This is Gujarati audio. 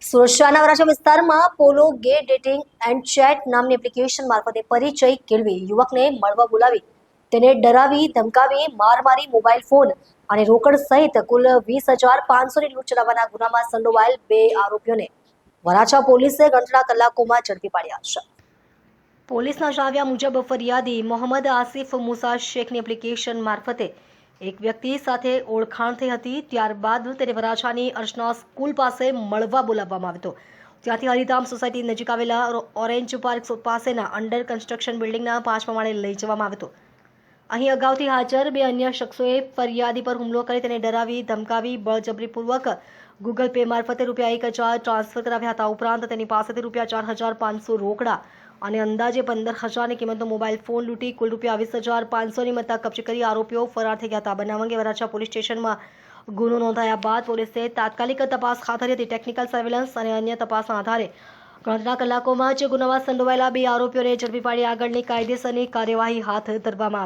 સુરત શહેરના વરાછા વિસ્તારમાં પોલો ગે ડેટિંગ એન્ડ ચેટ નામની એપ્લિકેશન મારફતે પરિચય કેળવી યુવકને મળવા બોલાવી તેને ડરાવી ધમકાવી માર મારી મોબાઈલ ફોન અને રોકડ સહિત કુલ 20,500ની લૂંટ ચલાવવાના ગુનામાં સંડોવાયેલ 2 આરોપીઓને વરાછા પોલીસે ગણતરીના કલાકોમાં ઝડપી પાડ્યા છે। પોલીસના જણાવ્યા મુજબ ફરિયાદી મોહમ્મદ આસિફ મુસા શેખની એપ્લિકેશન મારફતે એક વ્યક્તિ સાથે ઓળખાણ થઈ હતી। ત્યારબાદ તેને વરાછાની અર્ચના સ્કૂલ પાસે મળવા બોલાવવામાં આવ્યો હતો। ત્યાંથી હરિધામ સોસાયટી નજીક આવેલા ઓરેન્જ પાર્ક પાસેના અંડર કન્સ્ટ્રક્શન બિલ્ડિંગના 5મા માળે લઈ જવામાં આવ્યો હતો। અહીં અગાઉથી હાજર 2 અન્ય શખ્સોએ ફરિયાદી પર હુમલો કરી તેને ડરાવી ધમકાવી બળજબરીપૂર્વક ગૂગલ પે મારફતે ₹1,000 ટ્રાન્સફર કરાવ્યા હતા। ઉપરાંત તેની પાસેથી ₹4,500 રોકડા અને અંદાજે 15,000ની કિંમતનો મોબાઈલ ફોન લૂંટી કુલ ₹20,500ની મત્તા કબજે કરી આરોપીઓ ફરાર થઈ ગયા હતા। બનાવ અંગે વરાછા પોલીસ સ્ટેશનમાં ગુનો નોંધાયા બાદ પોલીસે તાત્કાલિક તપાસ હાથ ધરી હતી। ટેકનિકલ સર્વેલન્સ અને અન્ય તપાસના આધારે ગણતરીના કલાકોમાં જ ગુનામાં સંડોવાયેલા 2 આરોપીઓને ઝડપી પાડી આગળની કાયદેસરની કાર્યવાહી હાથ ધરવામાં આવી।